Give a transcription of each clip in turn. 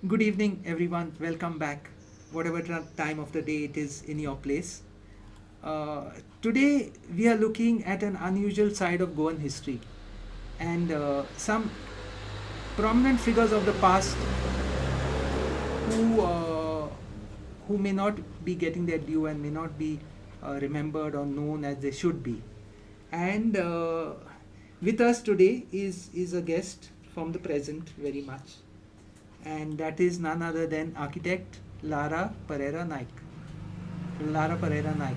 Good evening, everyone. Welcome back, whatever time of the day it is in your place. Today, we are looking at an unusual side of Goan history and some prominent figures of the past who who may not be getting their due and may not be remembered or known as they should be. And with us today is a guest from the present very much, and that is none other than architect Lara Pereira Naik. Lara Pereira Naik.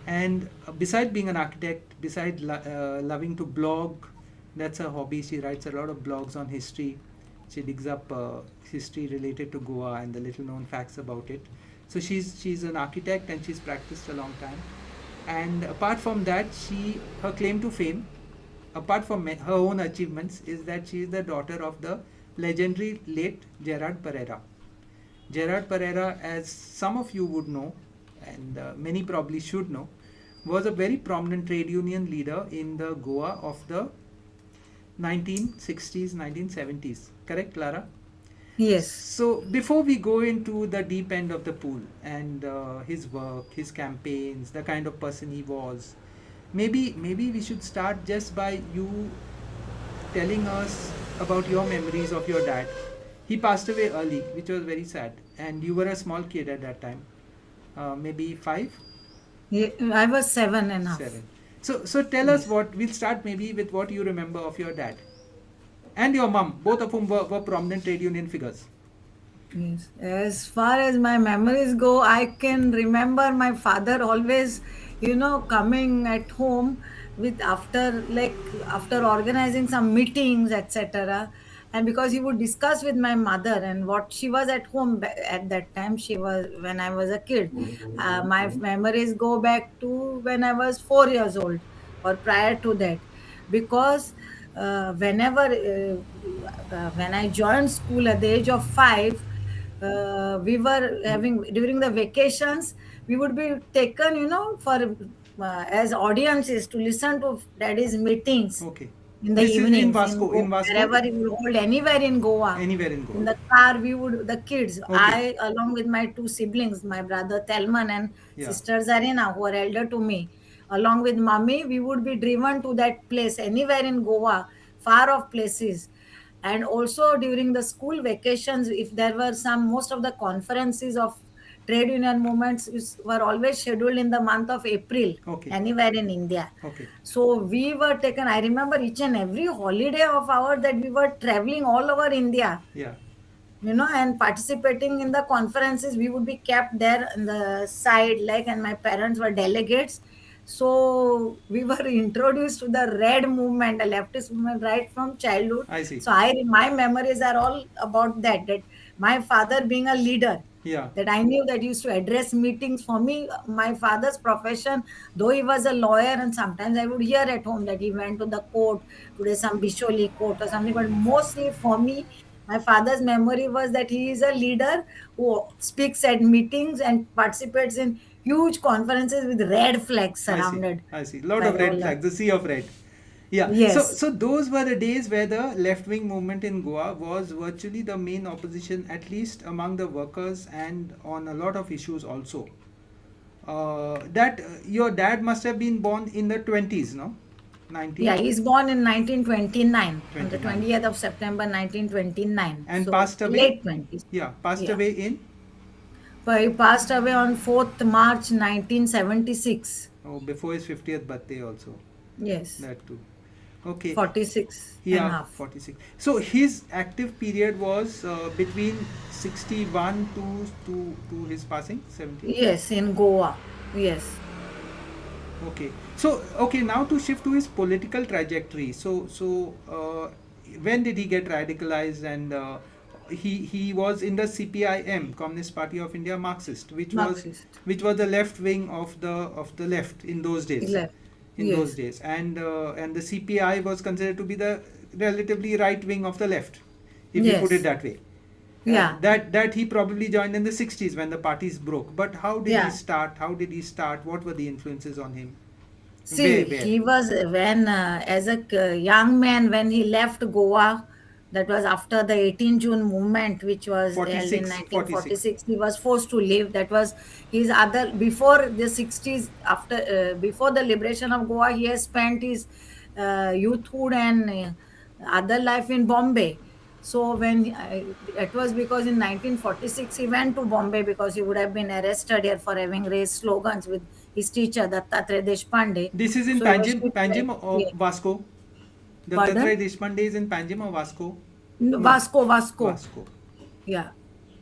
And beside being an architect, beside loving to blog, that's her hobby. She writes a lot of blogs on history. She digs up history related to Goa and the little known facts about it. So she's an architect and she's practiced a long time. And apart from that, her claim to fame, apart from her own achievements, is that she is the daughter of the legendary late Gerard Pereira. Gerard Pereira, as some of you would know, and many probably should know, was a very prominent trade union leader in the Goa of the 1960s, 1970s. Correct, Clara? Yes. So, before we go into the deep end of the pool and his work, his campaigns, the kind of person he was, maybe we should start just by you telling us about your memories of your dad. He passed away early, which was very sad, and you were a small kid at that time, maybe five, I was 7.5. seven. So tell us Yes. what. We'll start maybe with what you remember of your dad and your mom, both of whom were prominent trade union figures. Yes. As far as my memories go, I can remember my father always, coming at home with after organizing some meetings, etc. And because he would discuss with my mother and what she was at home at that time, she was when I was a kid. My memories go back to when I was 4 years old or prior to that, because when I joined school at the age of 5, we were having during the vacations, we would be taken, for as audiences to listen to daddy's meetings Okay, in the this is in evenings Vasco. In Vasco, wherever he would hold anywhere in Goa. anywhere in In Goa. the car, we would the kids, Okay, I along with my two siblings, my brother Telman and yeah. sister Zarina, who are elder to me, along with mommy, we would be driven to that place anywhere in Goa, far off places. And also during the school vacations, if there were some, most of the conferences of trade union movements were always scheduled in the month of April, Okay, anywhere in India. okay, So we were taken, I remember each and every holiday of ours that we were traveling all over India, yeah. and participating in the conferences. We would be kept there on the side, like, and my parents were delegates. So we were introduced to the red movement, the leftist movement, right from childhood. I see. So my memories are all about that my father being a leader, Yeah. that I knew that he used to address meetings. For me, my father's profession, though he was a lawyer, and sometimes I would hear at home that he went to the court, today some Bisholi court or something, but mostly for me, my father's memory was that he is a leader who speaks at meetings and participates in huge conferences with red flags I see. surrounded I see. Lot by of red all. flags. The sea of red. Yeah. So Yes. so those were the days where the left wing movement in Goa was virtually the main opposition, at least among the workers and on a lot of issues also. That your dad must have been born in the 20s, no? Yeah, 1929, he's born in 1929, on the 20th of September 1929. and So passed away. late 20s. Yeah, passed Yeah. away in. But he passed away on 4th March 1976. Before his 50th birthday also. Yes. That too. Okay. 46 and a Yeah, half. 46. So his active period was between 61 to his passing, 70. Yes, in Goa. Yes. Okay. So okay, now to shift to his political trajectory. When did he get radicalized? And he was in the CPIM, Communist Party of India, Marxist, Marxist. which was the left wing of the left in those He days. left. In those Yes. days, and the CPI was considered to be the relatively right wing of the left, if we put it Yes. that way. Yeah. That he probably joined in the 60s when the parties broke. But how did he Yeah. start? How did he start? What were the influences on him? See, Where? he was when, as a young man, when he left Goa That was after the 18 June movement, which was held in 46, 46. 1946. He was forced to leave. That was his other, before the 60s, after before the liberation of Goa, he has spent his youthhood and other life in Bombay. So when it was because in 1946 he went to Bombay because he would have been arrested here for having raised slogans with his teacher Dattatreya Deshpande. This is in So he was Panjim, shipped Panjim back. or Yeah. Vasco? Dattatreya Pardon? Deshpande is in Panjim or Vasco? No, Vasco, Vasco. Vasco. Yeah,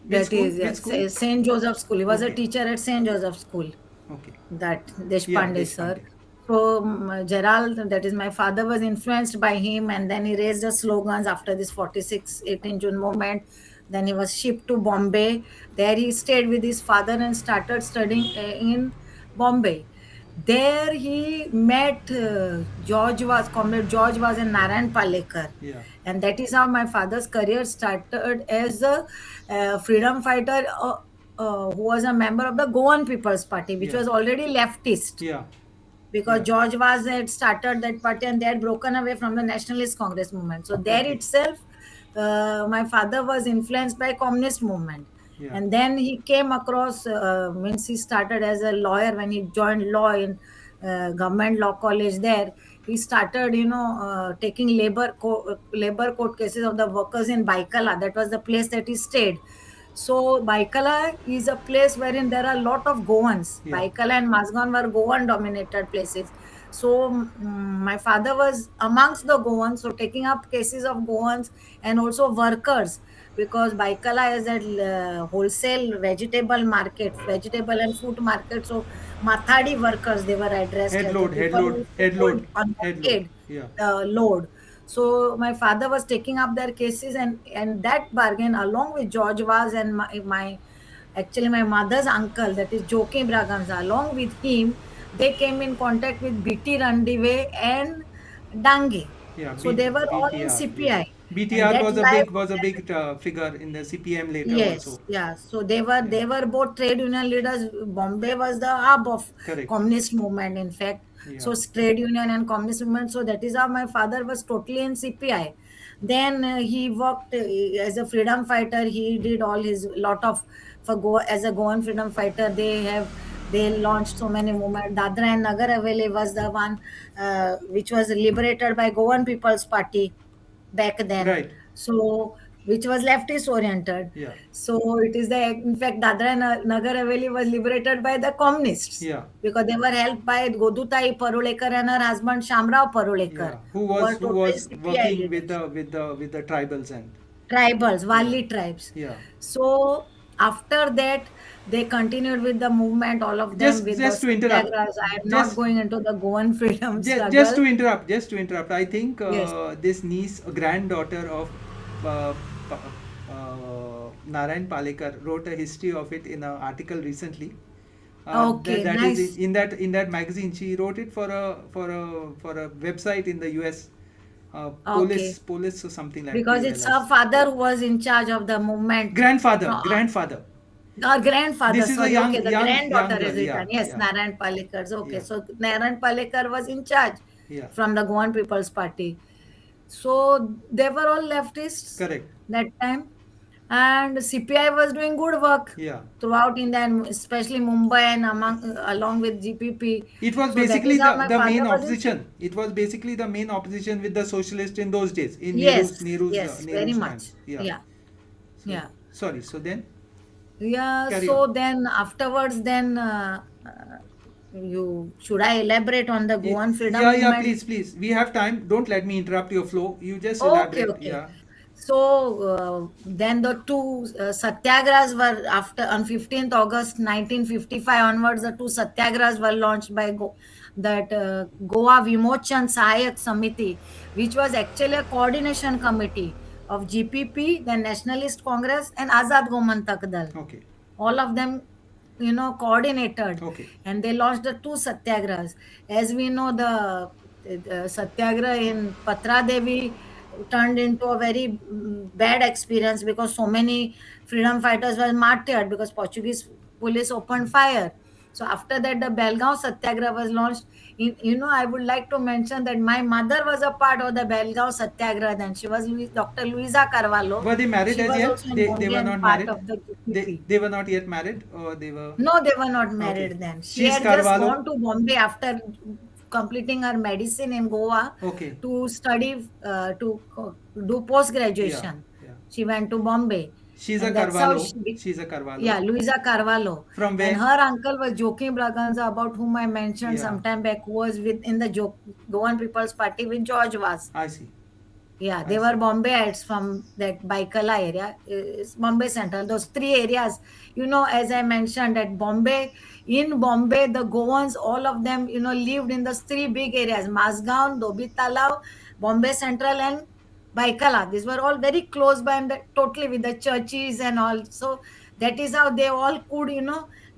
Which that school? is, Which yes, school? Saint Joseph School. He was a Okay, teacher at Saint Joseph School. okay. That Yeah, Deshpande sir. Deshpande. So Gerald, that is my father, was influenced by him, and then he raised the slogans after this 46 18 June movement. Then he was shipped to Bombay. There he stayed with his father and started studying in Bombay. There he met Comrade George was and Narayan Palekar, Yeah, and that is how my father's career started as a freedom fighter who was a member of the Goan People's Party, which yeah, was already leftist, yeah, because yeah. George was had started that party and they had broken away from the Nationalist Congress movement. So there Okay, itself, my father was influenced by communist movement. yeah, And then he came across, means he started as a lawyer when he joined law in government law college there. He started, taking labor court cases of the workers in Baikala. That was the place that he stayed. So Baikala is a place wherein there are a lot of Goans. yeah. Baikala and Mazgan were Goan dominated places. So my father was amongst the Goans, so taking up cases of Goans and also workers, because Baikala is a wholesale vegetable market, vegetable and fruit market. So Mathadi workers, they were addressed Head as the load, head people who load, used to head hold load, head load. unpaid Yeah, load. So my father was taking up their cases, and that bargain along with George was, and my actually my mother's uncle, that is Joaquim Braganza, along with him, they came in contact with BT Randive and Dange. yeah. So they were all in BTR. Yeah, CPI, and BTR that was a life big of was a their, big figure in the CPM later yes, also. yeah. So they were both trade union leaders. Bombay was the hub of Correct. communist movement, in fact. Yeah, So trade union and communist movement. So that is how my father was totally in CPI. Then he worked as a freedom fighter. He did all his lot of for go as a Goan freedom fighter. They launched so many movements. Dadra and Nagar Haveli was the one which was liberated by Goan People's Party back then. right. So which was leftist oriented. Yeah, So it is the, in fact, Dadra and Nagar Haveli was liberated by the communists yeah, because they were helped by Godutai Parulekar and her husband Shamrao Parulekar, yeah. who were Who totally was CPI working with leaders, the tribals and tribals, yeah, Wali tribes. yeah. So after that, they continued with the movement, all of them with the Just to interrupt, satyagrahas. I am not just going into the Goan freedom just struggle. to interrupt, I think Yes. this niece, granddaughter of uh, Narayan Palekar wrote a history of it in an article recently. Okay, That is nice. in that magazine. She wrote it for a website in the US, Okay. Police or something like Because it's her POLS. father who was in charge of the movement Grandfather, from grandfather. our grandfather. This is a Sorry, okay, the young granddaughter girl. is Yeah, written. Yes, yeah, Narayan Palekar. Okay, yeah, so Narayan Palekar was in charge yeah. from the Goan People's Party. So they were all leftists Correct. that time, and CPI was doing good work Yeah. throughout India, and especially Mumbai and along with GPP. It was So that basically is how my the father main was in. opposition. It was basically the main opposition with the socialists in those days in Yes, yes, very Nehru's much. times. Yeah. Yeah, So yeah. sorry. So then Yeah, carry on. so then afterwards, then you should I elaborate on the Goan freedom Yeah, yeah. movement? Please. We have time. Don't let me interrupt your flow. You just Okay, elaborate. okay. Yeah. So then the two satyagrahas were after on 15th August 1955 onwards. The two satyagrahas were launched by that Goa Vimochan Sahayak Samiti, which was actually a coordination committee of GPP, the Nationalist Congress, and Azad Gomantak Dal. Okay. All of them, coordinated, Okay. and they launched the two satyagrahas. As we know, the satyagraha in Patra Devi turned into a very bad experience because so many freedom fighters were martyred because Portuguese police opened fire. So after that, the Belgaum Satyagraha was launched. I would like to mention that my mother was a part of the Belgaum Satyagraha. Then she was Dr. Luisa Carvalho. Were they married She as was yet? also in They Bombay were and not part married. of the They GPP. they were not yet married, or they were. No, they were not Okay. married then. She She's had just Carvalho. gone to Bombay after completing her medicine in Goa Okay. to study, do post Yeah. graduation. Yeah. She went to Bombay, She's a and that's how Carvalho. she, She's a Carvalho. yeah, Luisa Carvalho. From And where? her uncle was Joaquim Braganza, about whom I mentioned Yeah. some time back, who was with in the Goan People's Party with George was. I see. Yeah, I they were see. Bombayites from that Baikala area. It's Bombay Central. Those three areas, as I mentioned, at Bombay, in Bombay, the Goans, all of them, lived in those three big areas: Mazgaon, Dobi Talao, Bombay Central, and Baikala. These were all very close by and totally with the churches and all. So that is how they all could,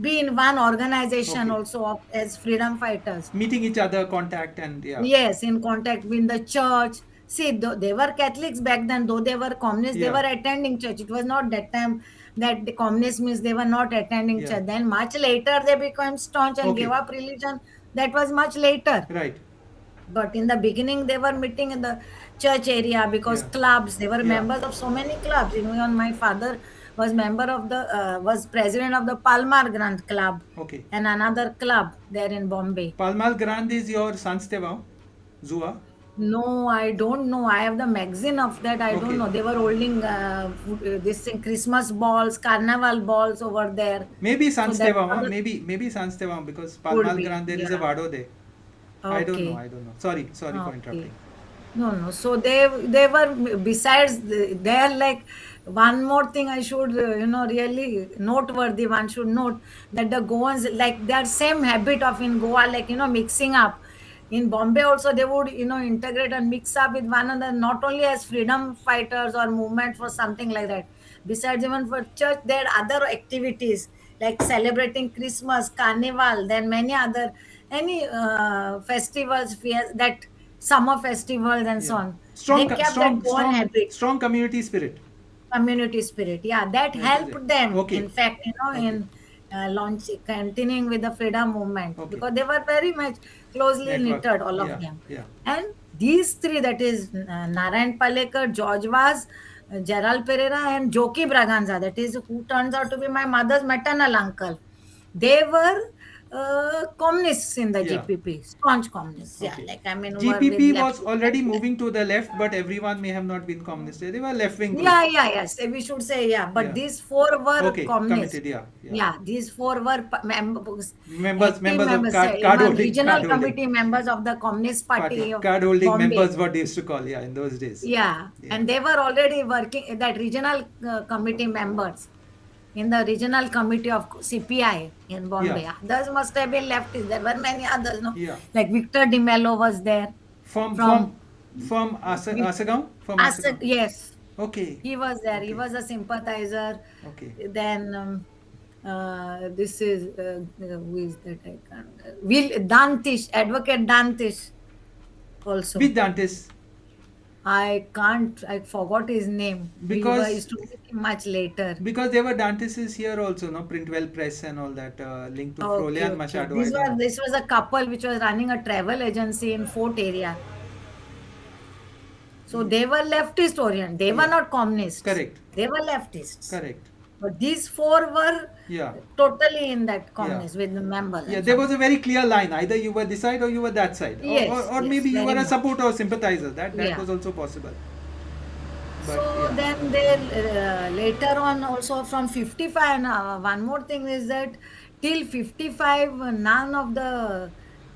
be in one organization Okay. also as freedom fighters. Meeting each other, contact, and yeah. Yes, in contact with the church. See, though they were Catholics back then, though they were communists, they Yeah. were attending church. It was not that time that the communist means they were not attending Yeah. church. Then much later they became staunch and gave Okay. up religion. That was much later. Right. But in the beginning, they were meeting in the church area because Yeah. clubs. They were Yeah. members of so many clubs. Even my father was member of was president of the Palmar Grand Club Okay. and another club there in Bombay. Palmal Grand is your Sansteva, Zua. No, I don't know. I have the magazine of that. I don't Okay. know. They were holding this thing, Christmas balls, carnival balls over there. Maybe So that Sansteva, huh? other Maybe Sansteva, because could Palmal be. Grand there is a Yeah. Vado there. I don't know. Okay. I don't know. Sorry. Sorry for Okay. interrupting. No, no. So they were besides they're like one more thing I should really noteworthy. One should note that the Goans like their same habit of in Goa like mixing up. In Bombay also they would integrate and mix up with one another not only as freedom fighters or movement for something like that. Besides even for church there are other activities like celebrating Christmas, Carnival, then many other any festivals that summer festivals and so Yeah. on. They Strong, kept that strong, one strong, habit, strong community spirit. community spirit. Yeah, that That is it. helped them, in Okay. fact, Okay. in continuing with the freedom movement Okay. because they were very much closely Network. knitted, all of Yeah. them. Yeah. And these three, that is Narayan Palekar, George Vaz, Gerald Pereira, and Joki Braganza, that is who turns out to be my mother's maternal uncle. They were communists in the Yeah. GPP, staunch communists. Yeah, Okay. like I mean, were with GPP left. was already moving to the left, but everyone may have not been communist. They were left wing group. Yeah, yeah, yes. We should say, yeah. But Yeah. these four were Okay. communists. Committed. Yeah. Yeah. Yeah, these four were Members, active members of members, say, card even holding, regional committee members of the Communist party, Party of card holding Bombay. members, what they used to call. Yeah, in those days. Yeah, Yeah. and they were already working that regional committee members in the regional committee of CPI in Bombay. Yeah. Others must have been leftists. There were many others, no? Yeah. Like Victor De Mello was there From from from from Asagaon. From Asset. Asagaon. Yes, Okay. he was there. He Okay. was a sympathizer. Okay. Then this is who is that? I can't. Will Dantish, Advocate Dantish, also. With Dantes, I can't. I forgot his name. We were because used to meet him much later. there were Danteses here also, no, Printwell Press and all that, linked to Okay, Frolia and okay. Machado. I don't know. This was a couple which was running a travel agency in Fort area. So they were leftist oriented. They were Yeah. not communists. Correct. They were leftists. Correct. But these four were Yeah. totally in that Yeah. communist with the members. Yeah, And there so was a very clear line. Either you were this side or you were that side. yes, Or yes, maybe you very were a much. supporter or sympathizer. That Yeah. was also possible. But So yeah. then they later on also from 55, and one more thing is that till 55, none of the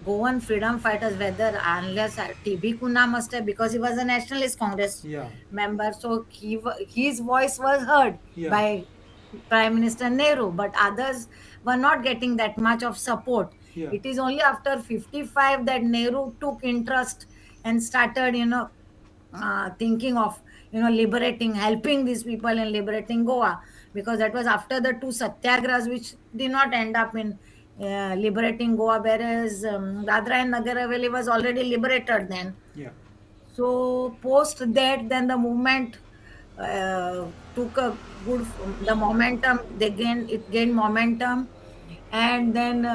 Goan freedom fighters, whether unless TB Kuna must have, because he was a Nationalist Congress Yeah. member, so his voice was heard Yeah. by Prime Minister Nehru, but others were not getting that much of support. Yeah. It is only after 55 that Nehru took interest and started, thinking of liberating, helping these people in liberating Goa, because that was after the two satyagrahas which did not end up in liberating Goa, whereas Dadra and Nagar Haveli was already liberated then. Yeah. So post that, then the movement took a good the momentum. It gained momentum, And then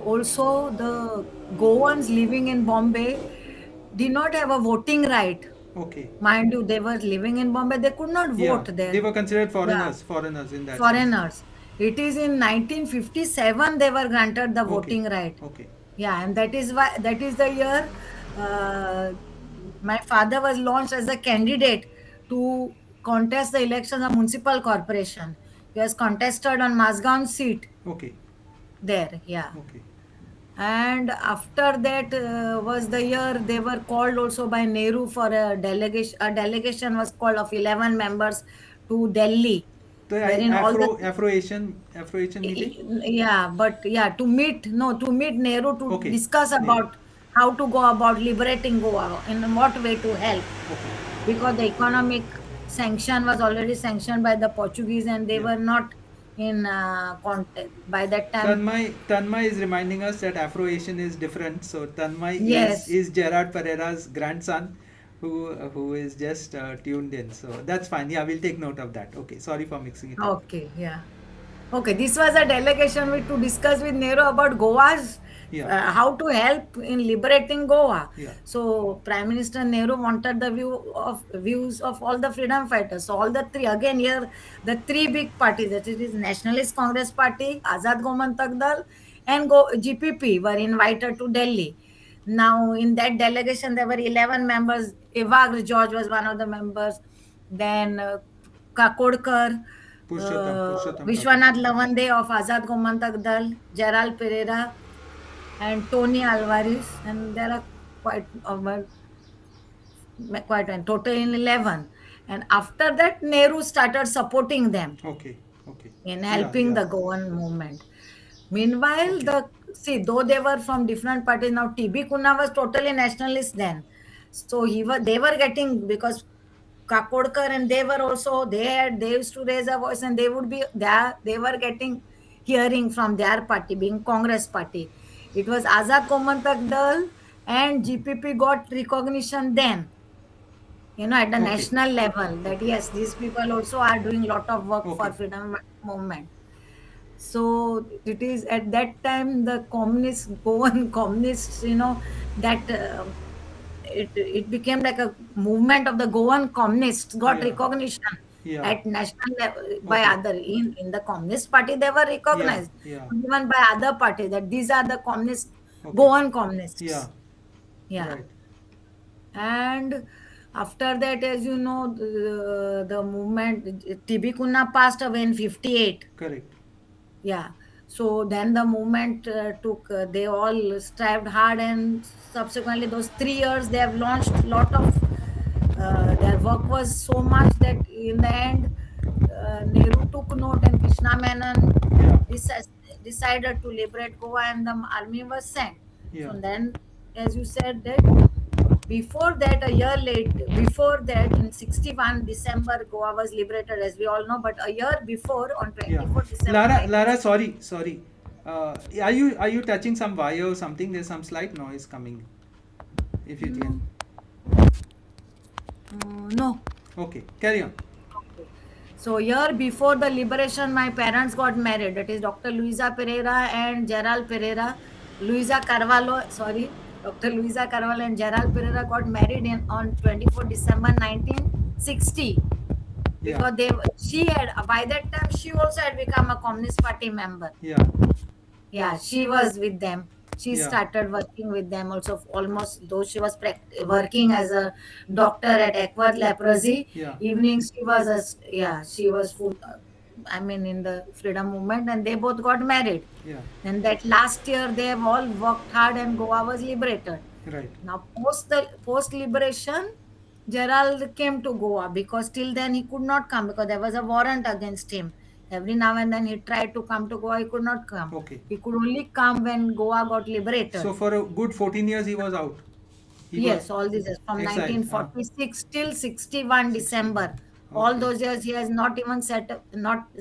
also the Goans living in Bombay did not have a voting right. Okay. Mind you, they were living in Bombay, they could not Yeah, vote they there. were considered Yeah, foreigners in that sense. foreigners. It is in 1957 they were granted the Okay, voting right. okay, Yeah, and that is why, that is the year uh, my father was launched as a candidate to contest the elections of municipal corporation. He was contested on Mazgaon seat okay, there. Yeah, okay. and after that was the year they were called also by Nehru for a delegation. A delegation was called of 11 members to Delhi, The wherein all the Afro Asian meeting. yeah, but yeah, to meet Nehru to Okay, discuss Nehru. about how to go about liberating Goa, in what way to help, Okay, because the economic sanction was already sanctioned by the Portuguese and they yeah. were not in contact by that time. Tanmay is reminding us that Afro Asian is different. So Tanmay Yes. is Gerard Pereira's grandson, who is just tuned in. So that's fine. Yeah, we'll take note of that. Okay, sorry for mixing it up. Okay, yeah. Okay, this was a delegation to discuss with Nehru about Goa's Yeah, how to help in liberating Goa. yeah. So Prime Minister Nehru wanted the views of all the freedom fighters. So all the three, again here, the three big parties, that is Nationalist Congress Party, Azad Gomantak Dal, and GPP were invited to Delhi. Now in that delegation there were 11 members. Evagre George was one of the members. Then Kakodkar, Purushottam Thakur. Vishwanath Lavande of Azad Gomantak Dal, Gerald Pereira, and Tony Alvarez, and there are quite a total in 11. And after that, Nehru started supporting them Okay, okay. in Yeah, helping yeah. the Goan movement. Meanwhile, Okay. though they were from different parties, now TB Kunna was totally nationalist then. So they were getting, because Kakodkar and they were also, they used to raise a voice and they would be there, they were getting hearing from their party, being Congress party. It was Azad Komantak Dal and GPP got recognition then, at the Okay. national level, that Okay. yes, these people also are doing lot of work for Okay. freedom movement. So it is at that time the communists, Goan communists, that it became like a movement of the Goan communists got Yeah. recognition Yeah. at national level by Okay. other, in the communist party they were Yeah. recognized, Yeah. even by other parties, that these are the communist, Okay. Goan Yeah. communists. Yeah. Right. And after that, as you know, the movement, TB Kunna passed away in 58. Correct. Yeah. So then the movement they all strived hard, and subsequently those 3 years they have launched lot of, their work was so much that in the end, Nehru took note and Krishna Menon Yeah. deci- decided to liberate Goa and the army was sent. Yeah. So then, as you said, that before that, a year late, before that, in 61 December, Goa was liberated, as we all know. But a year before, on Yeah. 24 December Lara, 1960, sorry. Are you touching some wire or something? There's some slight noise coming. If you can. no, no. Okay. Carry on. Okay. So year before the liberation, my parents got married. That is Dr. Luisa Pereira and Gerald Pereira. Luisa Carvalho, sorry, Dr. Luisa Carvalho and Gerald Pereira got married on 24 December 1960, Yeah. because she had, by that time she also had become a Communist Party member. Yeah. Yeah, she was with them. She Yeah. started working with them also, almost, though she was working as a doctor at Eckworth Leprosy. Yeah. Evenings she was she was full. I mean, in the freedom movement, and they both got married. Yeah. And that last year they have all worked hard, and Goa was liberated. Right. Now, post liberation, Gerald came to Goa, because till then he could not come, because there was a warrant against him. Every now and then he tried to come to Goa, he could not come. Okay. He could only come when Goa got So liberated. for a good 14 years he was out. He was Yes, all these years from exiled. 1946 till 61 60. December. All Okay. those years he has not even I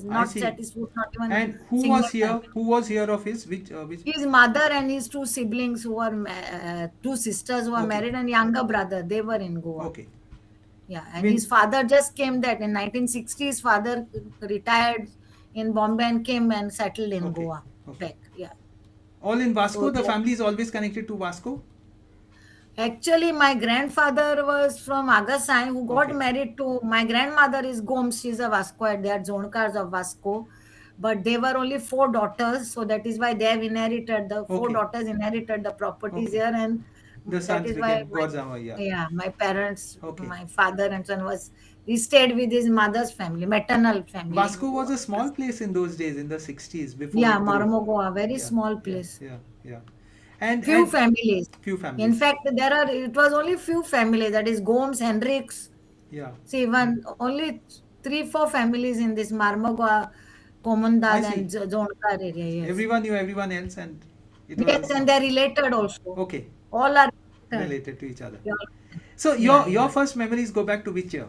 not set see. his foot, not even And who single was time. here? Who was here of his? Which? His mother and his two siblings, who were two sisters who were Okay. married, and younger brother, they were in Goa. Okay. Yeah, I and his mean, father just came that in 1960. His father retired in Bombay and came and settled in Okay. Goa. Okay. Back, yeah. All in Vasco. So The that, family is always connected to Vasco. actually, my grandfather was from Agasai, who got Okay. married to my grandmother is Gomes. She's a Vasco. They are Zonkars of Vasco, but they were only four daughters, so that is why they have inherited the four Okay. daughters inherited the properties Okay. here, and The that sons is why became my, Gorzama. Yeah. yeah, my parents, Okay. my father and son was he stayed with his mother's family, maternal family in Vasco was Goa. a small place in those days, in the 60s, before Yeah, it grew. Marmogoa, very Yeah, small yeah, place. yeah, yeah. And Few and families. few In families. fact, it was only few families, that is Gomes, Hendricks. Yeah, See, one only three, four families in this Marmogoa, I Komundad see. and Zonkar area, yes. Everyone knew everyone else, and it was a Yes, and small. they're related also. Okay, All are related. related to each other. They all- So Yeah, your yeah. first memories go back to which year?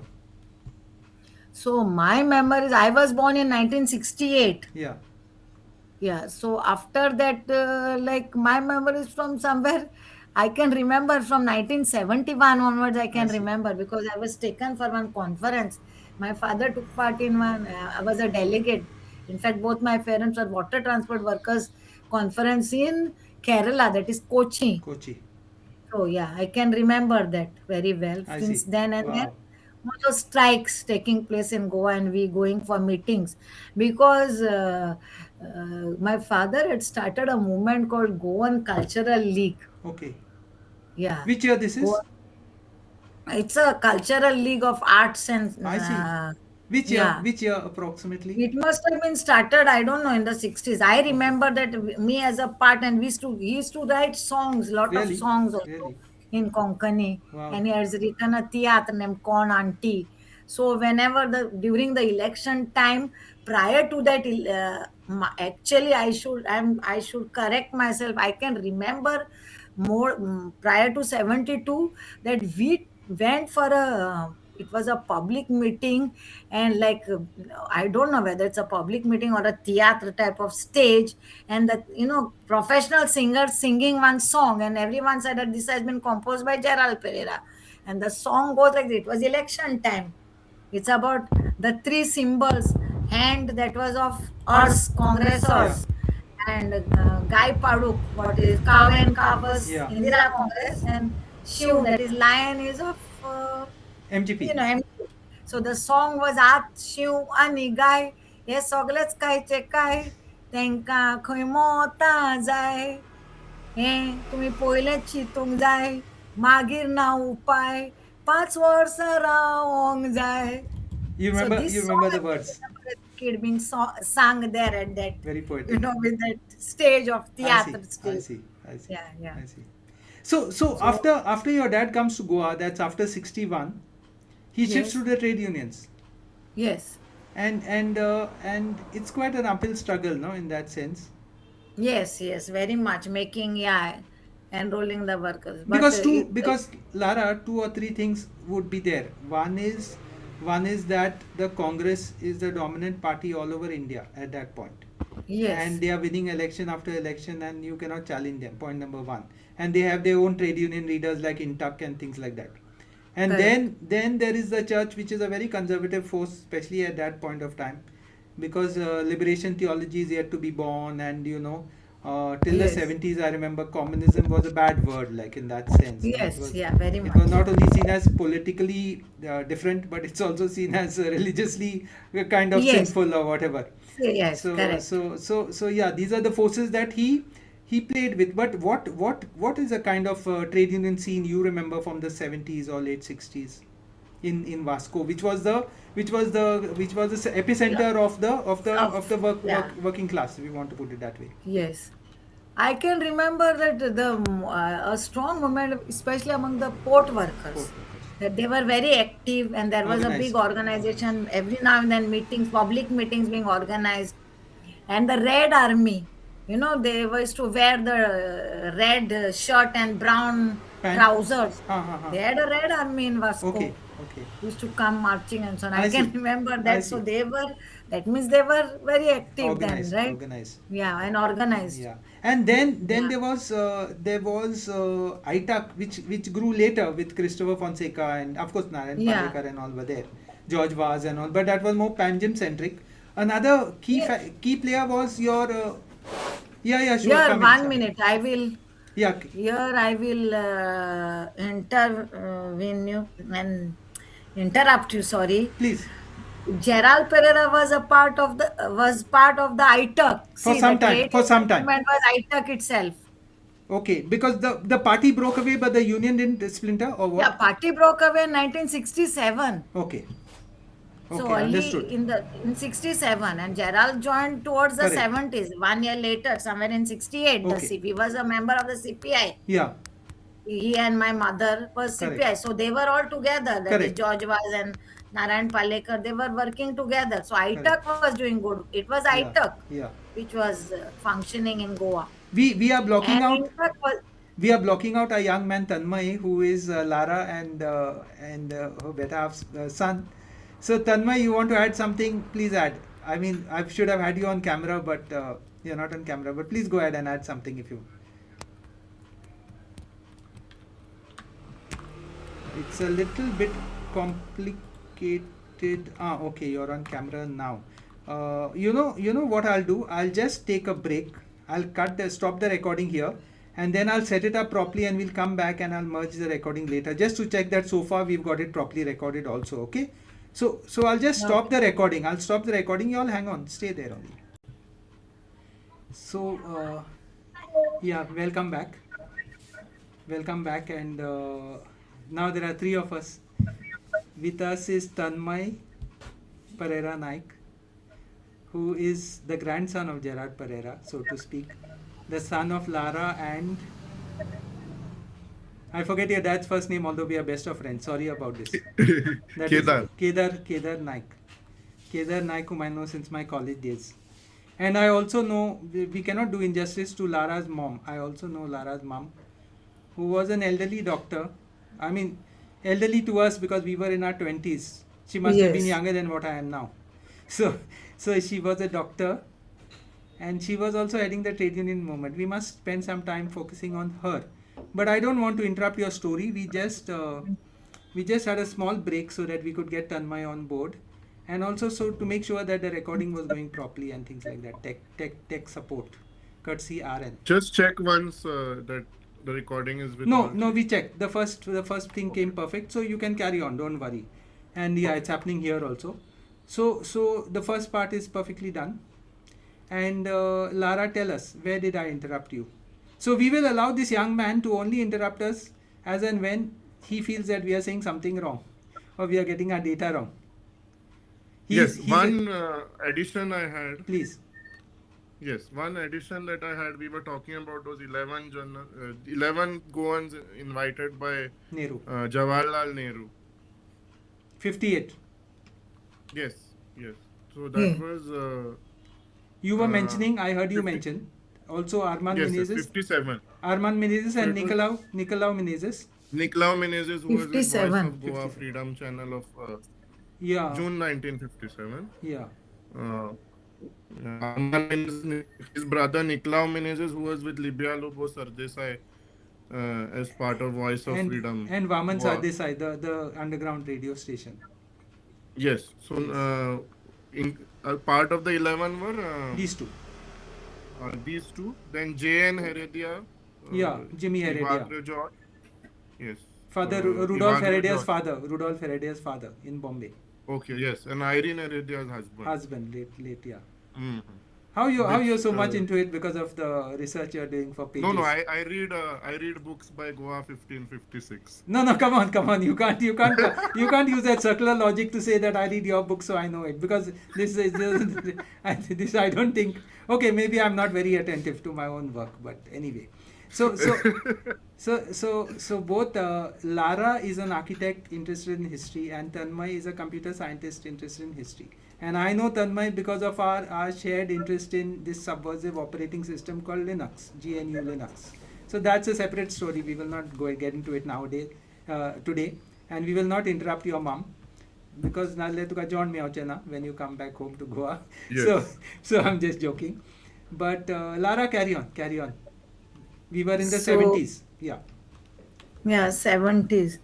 So my memories, I was born in 1968. Yeah, Yeah, so after that, like my memories from somewhere, I can remember from 1971 onwards, I I can see. remember because I was taken for one conference. My father took part in one, I was a delegate. In fact, both my parents were water transport workers conference in Kerala, that is Kochi. Kochi. So yeah, I can remember that very well. I Since see. then and then, Wow. all those strikes taking place in Goa and we going for meetings because my father had started a movement called Goan Cultural League. Okay. Yeah, Which year this Goa. is? It's a cultural league of arts and I see. Which year? yeah. Which year approximately? It must have been started, I don't know, in the 60s. I Okay. remember that me as a part, and he used to write songs, lot of Really? songs also Really? in Konkani, Wow. and he has written a theatre named Kon Auntie. So whenever during the election time, prior to that, actually I should correct myself. I can remember more prior to 72 that we went for it was a public meeting, and like I don't know whether it's a public meeting or a theater type of stage, and the professional singers singing one song, and everyone said that this has been composed by Gerald Pereira, and the song goes like this. It was election time. It's about the three symbols, hand that was of Earth's Yeah. congressors, and Guy Paduk, what is cow and calf was Yeah. Indira Congress, and Shiv, that is lion, is of MGP. MP. So the song was आत शिव आणि गाय हे सगळेच कायचे काय तेंका खंय मोता जाय हे तुम्ही पयलेच चिंतूंक जाय मागीर ना उपाय 5 वर्स रावोंक जाय. You So remember? this You song remember I the can words? remember as a kid being sung there at that, Very poetic. with that stage of I see. theater I stage. see. I see. Yeah, yeah. I see. So So after your dad comes to Goa, that's after 61, he shifts yes, to the trade unions, yes. and it's quite an uphill struggle, no, in that sense. Yes, yes, very much making, yeah, enrolling the workers. But Because Lara, two or three things would be there. One is that the Congress is the dominant party all over India at that point, and yes, they are winning election after election, and you cannot challenge them. Point number one. And they have their own trade union leaders like Intuck and things like that. And correct. then there is the church, which is a very conservative force, especially at that point of time, because liberation theology is yet to be born, and till the Yes, 70s, I remember communism was a bad word, like in that sense. No, yes, yeah, very it was much. not only seen as politically different, but it's also seen as religiously kind of Yes, sinful or whatever. yes, correct. So yeah, these are the forces that he played with. But what is the kind of trade union scene you remember from the 70s or late 60s in Vasco, which was the epicenter of the Yeah, working class, if we want to put it that way. yes. I can remember that a strong movement, especially among the port Port workers, workers, that they were very active, and there was a big organized. organization every now and then meetings, public meetings being organized, and the Red Army. They used to wear the red shirt and brown Pant. trousers. Ha ha ha. They had a Red Army in Okay, Vasco, okay. used to come marching and so on. I I can see. remember I that. So see. that means they were very active then, Organized, right? organized. Yeah, and organized. Yeah, and then Yeah. there was ITAC, which grew later with Christopher Fonseca, and of course Narayan Yeah. Palekar and all were there, George Vaz and all, but that was more Panjim centric. Another Yeah. key player was your. Yeah, sure. Here, Come in. one Sorry. minute. I will. Yeah. Here, I will intervene you and interrupt you. Sorry. Please. Gerald Pereira was part of the ITUC. For See, the some time. trade For some union time. movement was ITUC itself. Okay. Because the party broke away, but the union didn't splinter, or Yeah, what? party broke away in 1967. Okay. So Okay. early Understood. in 67, and Gerald joined towards the Correct. 70s. 1 year later, somewhere in 68, the Okay. CP was a member of the CPI. Yeah. He and my mother was Correct. CPI. So they were all together. That is Correct. George Vaz and Narayan Palekar. They were working together. So Correct. ITUC was doing good. It was Yeah. ITUC Yeah. which was functioning in Goa. We are blocking And out. ITUC was, We are blocking out a young man Tanmay who is Lara and her better half's son. So Tanmay, you want to add something? Please add. I mean, I should have had you on camera, but you're not on camera. But please go ahead and add something if you. It's a little bit complicated. Okay, you're on camera now. You know what I'll do? I'll just take a break. I'll stop the recording here, and then I'll set it up properly, and we'll come back and I'll merge the recording later, just to check that so far we've got it properly recorded also. Okay. So I'll just stop the recording. I'll stop the recording. You all hang on. Stay there only. So yeah, welcome back. Welcome back, and now there are three of us. With us is Tanmay Pereira Naik, who is the grandson of Gerard Pereira, so to speak, the son of Lara and I forget your dad's first name, although we are best of friends. Sorry about this. That Kedar. is Kedar Naik. Kedar Naik, whom I know since my college days. And I also know, we cannot do injustice to Lara's mom. I also know Lara's mom, who was an elderly doctor. I mean, elderly to us because we were in our 20s. She must have been yes. younger than what I am now. So she was a doctor, and she was also heading the trade union movement. We must spend some time focusing on her. But I don't want to interrupt your story. We just had a small break so that we could get Tanmay on board, and also so to make sure that the recording was going properly and things like that. Tech support, courtesy RN. Just check once that the recording is with all No, three. we checked. The first thing came perfect, so you can carry on. Don't worry. And yeah, it's happening here also. So the first part is perfectly done. And Lara, tell us, where did I interrupt you? So we will allow this young man to only interrupt us as and when he feels that we are saying something wrong or we are getting our data wrong. Yes, He's one addition I had. please. Yes, one addition that I had. We were talking about those 11 Goans invited by Nehru. Jawaharlal Nehru. 58. Yes. So that Yeah. was You were mentioning, I heard you 50 mention. Also Armand yes, Menezes. 57. Armand Menezes So and it was Nicolau Menezes. Nicolau Menezes, who was with Voice 57. of Goa 57. Freedom Channel of Yeah. June 1957. Yeah. Uh, Arman Menezes, his brother Nicolau Menezes, who was with Libya Lobo Sardesai as part of Voice of Freedom. And Vaman Goa. Sardesai, the underground radio station. Yes. So in part of the 11 were These two. these two. Then J.N. Heredia. Yeah, Jimmy Heredia. Ivagre George. Yes. Father Rudolph Ivagre Heredia's George. father. Rudolph Heredia's father in Bombay. Okay, yes. And Irene Heredia's husband. Husband, late, yeah. Mhm. How you're Which, so much into it because of the research you're doing for pages? No, I read books by Goa 1556. No, come on. You can't use that circular logic to say that I read your book, so I know it. Because this is I don't think. Okay, maybe I'm not very attentive to my own work, but anyway. So both Lara is an architect interested in history, and Tanmay is a computer scientist interested in history. And I know Tanmay because of our shared interest in this subversive operating system called Linux, GNU Linux. So that's a separate story. We will not get into it today, and we will not interrupt your mom because nalle tuka John Meowchena when you come back home to Goa. Yes. So I'm just joking. But Lara, carry on. We were in the So 70s. Yeah. yeah, 70s.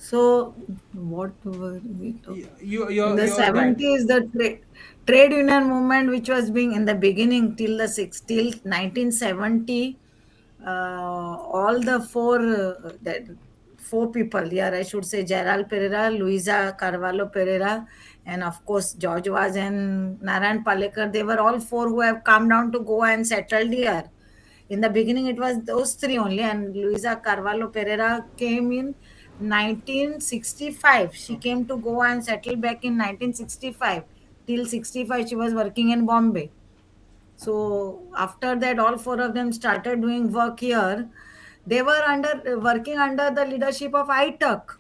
So what were we talking? In the Your dad. 70s, the trade union movement, which was being in the beginning till till 1970, all the four people here, I should say, Gerald Pereira, Luisa Carvalho Pereira, and of course George Vaz and Narayan Palekar, they were all four who have come down to Goa and settled here. In the beginning, it was those three only, and Luisa Carvalho Pereira came in 1965. She Okay. came to Goa and settled back in 1965. Till 65, she was working in Bombay. So after that, all four of them started doing work here. They were working under the leadership of ITUC.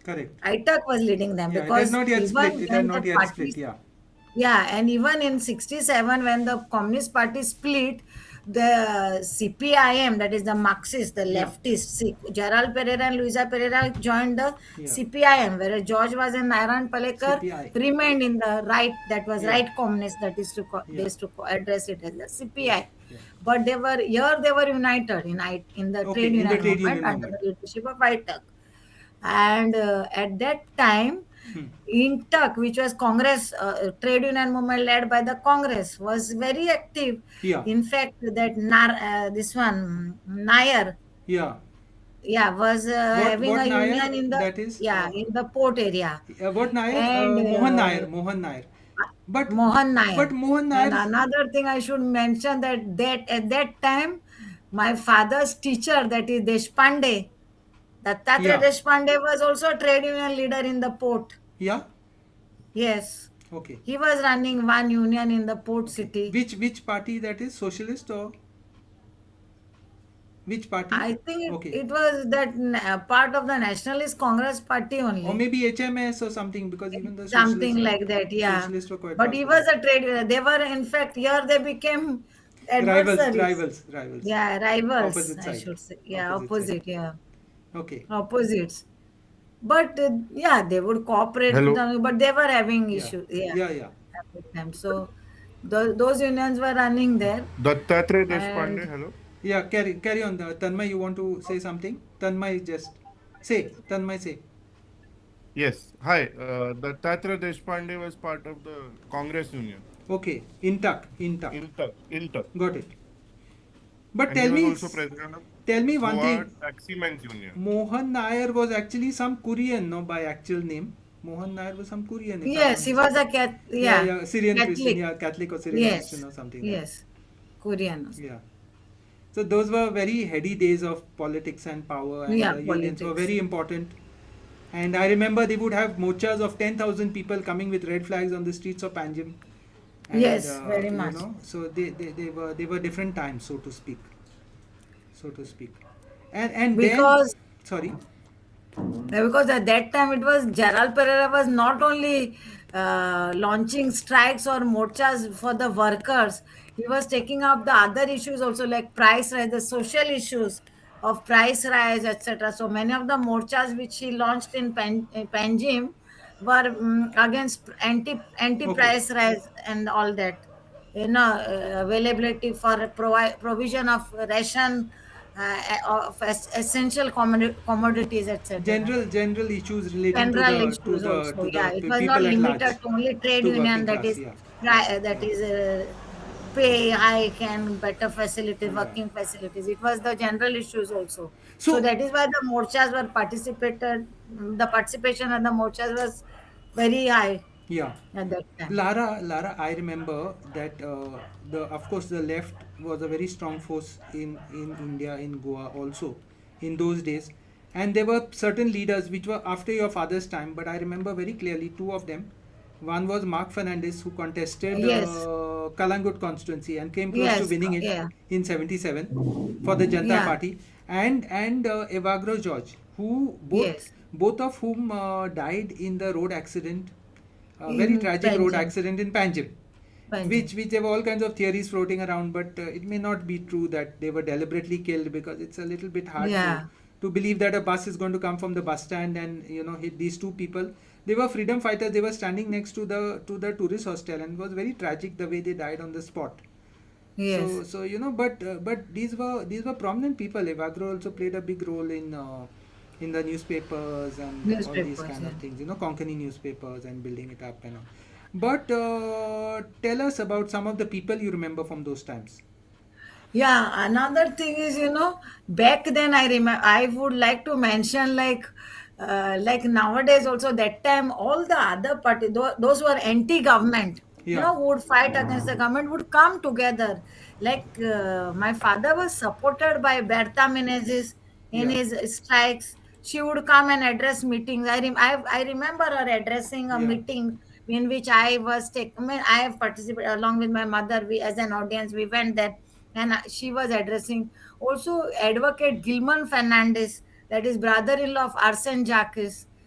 Correct. ITUC was leading them Yeah, it had because not yet even split. It had when the not yet split. parties, Yeah. yeah, and even in 67, when the Communist Party split, the CPIM, that is the Marxist, the Yeah. leftist, Gerald Pereira and Luisa Pereira joined the Yeah. CPIM, whereas George was and Narayan Palekar CPI. remained in the right, that was Yeah. right communist, that is they Yeah. used to address it as the Yeah. CPI. Yeah. But they were united in the Okay. trade In the union trade movement union under movement. the leadership of ITUC. And at that time, Hmm. INTUC, which was Congress, trade union movement led by the Congress, was very active. Yeah. In fact, this one Nair, Yeah. yeah, was having What a union Nair? in the, That is. yeah, in the port area. What Nair? And Mohan Nair. Mohan Nair. But Mohan but Nair. Mohan And Nair. another thing I should mention, that at that time, my father's teacher, that is Deshpande, Dattatreya Yeah. Deshpande, was also a trade union leader in the port. Yeah. Yes, Okay. he was running one union in the port Okay. city. Which party that is? Socialist or which party? I think Okay. it was that part of the Nationalist Congress Party Or only, maybe HMS or something, because even the something like that. Yeah, socialists were quite but he powerful was there. a trade union. They were, in fact, here they became Rivals, adversaries. rivals, rivals. Yeah, rivals, Opposite I side. should say. Yeah, Opposite side. opposite. Yeah, Okay. opposites. But yeah, they would cooperate with Hello. them, but they were having Yeah. issues. Yeah, Yeah, yeah. with them. So those unions were running there, Dattatreya and Deshpande, hello. Yeah, carry on. Tanmay, you want to say something? Tanmay, just say. Tanmay, say. Yes. Hi. Dattatreya Deshpande was part of the Congress Union. Okay. Intact. Intact. Intuck. Got it. But And he was also president of tell me one Goa thing. Taximen's Union. Mohan Nair was actually some Korean, no, by actual name. Mohan Nair was some Korean, if I'm not yes, he was a mistaken. Yeah, yeah, yeah, Syrian Christian, Catholic. yeah, Catholic or Syrian Christian Yes, or something like that. yes, Korean. Yeah. So those were very heady days of politics and power, and Yeah, the unions were politics. very important. And I remember they would have mochas of 10,000 people coming with red flags on the streets of Panjim. And Yes, very much. so they were different times, so to speak. So to speak. And then, Because sorry. because at that time it was Gerald Pereira was not only launching strikes or morchas for the workers, he was taking up the other issues also, like price rise, the social issues of price rise, etc. So many of the morchas which he launched in Panjim were against anti Okay. price rise and all that. Availability for provision of ration, of essential commodities, etc. General issues relating to General the issues also. Yeah, it was not people at large, limited to only trade to union. working That class. is Yeah. that is pay hike and better facilities, Yeah. working facilities. It was the general issues also. So So that is why the morchas were participated. The participation and the morchas was very high yeah. at that time. Lara, I remember that of course the left was a very strong force in India, in Goa also, in those days, and there were certain leaders which were after your father's time, but I remember very clearly two of them. One was Mark Fernandez, who contested Yes, Kalangut constituency and came close to yes, winning it yeah, in '77 for the Janata yeah, Party, and Evagro George, who yes. both of whom died in the road accident, a very In tragic road Panjim, accident in Panjim, Panjim. which there were all kinds of theories floating around, but it may not be true that they were deliberately killed, because it's a little bit hard Yeah, to believe that a bus is going to come from the bus stand and hit these two people. They were freedom fighters. They were standing next to the tourist hostel, and it was very tragic the way they died on the spot. yes, But these were prominent people. Evagro also played a big role in the newspapers and all these Newspapers, kind yeah. of things, Konkani newspapers and building it up and all. But tell us about some of the people you remember from those times. Yeah, another thing is, back then I remember, I would like to mention like nowadays also, that time all the other party, those who are anti-government, Yeah, who would fight against the government would come together. Like my father was supported by Bertha Menezes in yeah, his strikes. She would come and address meetings. I remember her addressing a yeah, meeting in which I was taken. I mean, I have participated along with my mother. We, as an audience, we went there, and she was addressing also Advocate Gilman Fernandez, that is brother-in-law of Arsene Jacques.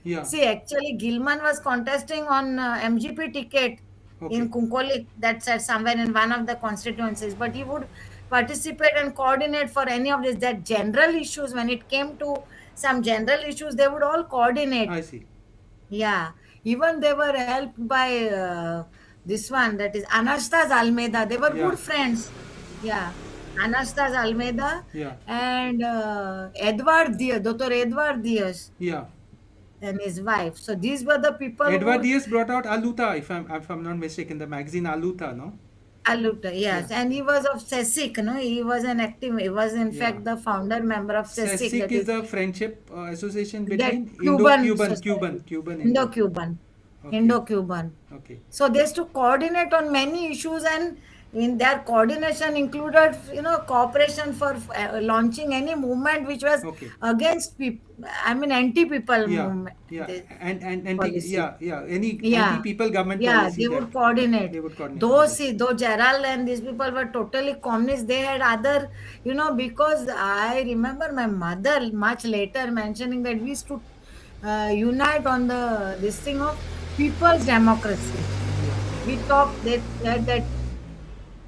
yeah. See, actually, Gilman was contesting on MGP ticket Okay, in Kunkolik, that's at somewhere in one of the constituencies, but he would participate and coordinate for any of this. That general issues, when it came to some general issues, they would all coordinate. I see. Yeah, even they were helped by this one, that is Anastas Almeida. They were Yeah, good friends. Yeah, Anastas Almeida yeah, and Edward Diaz, Dr. Edward Diaz yeah. and his wife. So these were the people who Edward would Diaz brought out Aluta, if I'm not mistaken, the magazine Aluta, no? Aluta, Yeah, yes, and he was of CESIC, no? He was an active, he was in yeah. fact the founder member of CESIC, CESIC that is is a friendship association that between Cuban Cuban, society, Cuban Indian. Indo-Cuban, Okay, Indo-Cuban. okay. So they used to coordinate on many issues, and in their coordination included, cooperation for launching any movement which was Okay. against people. I mean, anti-people Yeah, movement. yeah, This and anti, policy. yeah, yeah, any Yeah, anti-people government yeah, policy they that would coordinate. they would coordinate on Though, this. see, though Gerald and these people were totally communist, they had other, because I remember my mother much later mentioning that we used to unite on this thing of people's democracy. We talked that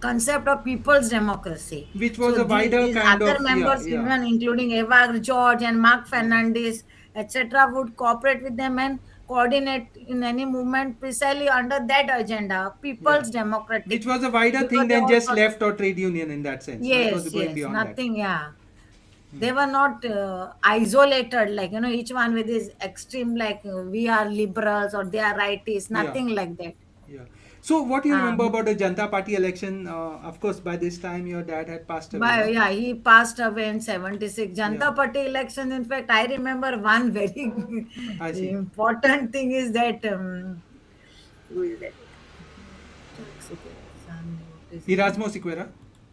concept of people's democracy. Which was So a wider these kind other of, yeah, members, yeah, even including Eva George and Mark yeah, Fernandez, etc., would cooperate with them and coordinate in any movement precisely under that agenda, yeah. people's democratic, Which was a wider because thing they than all just thought, left or trade union in that sense. No, it was yes, going yes, beyond that. nothing, yeah. They were not isolated, like, each one with his extreme, like, we are liberals or they are rightists, Yeah, nothing like that. yeah. So, what do you remember Um, about the Janata Party election? Of course, by this time your dad had passed away, no? Yeah, he passed away in 76. Yeah, Janata Party elections, in fact, I remember one very I see. important thing is that, who is that? What is his name? Erasmo Sequeira.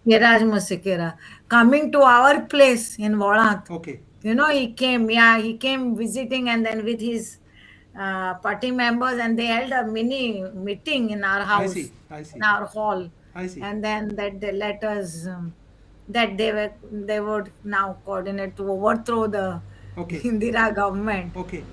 Erasmus Sequeira coming to our place in Volant. Okay, He came visiting, and then with his party members, and they held a mini meeting in our I house, see, I in see, our hall, I see. and then that they let us that they would now coordinate to overthrow the Okay, Indira government. okay.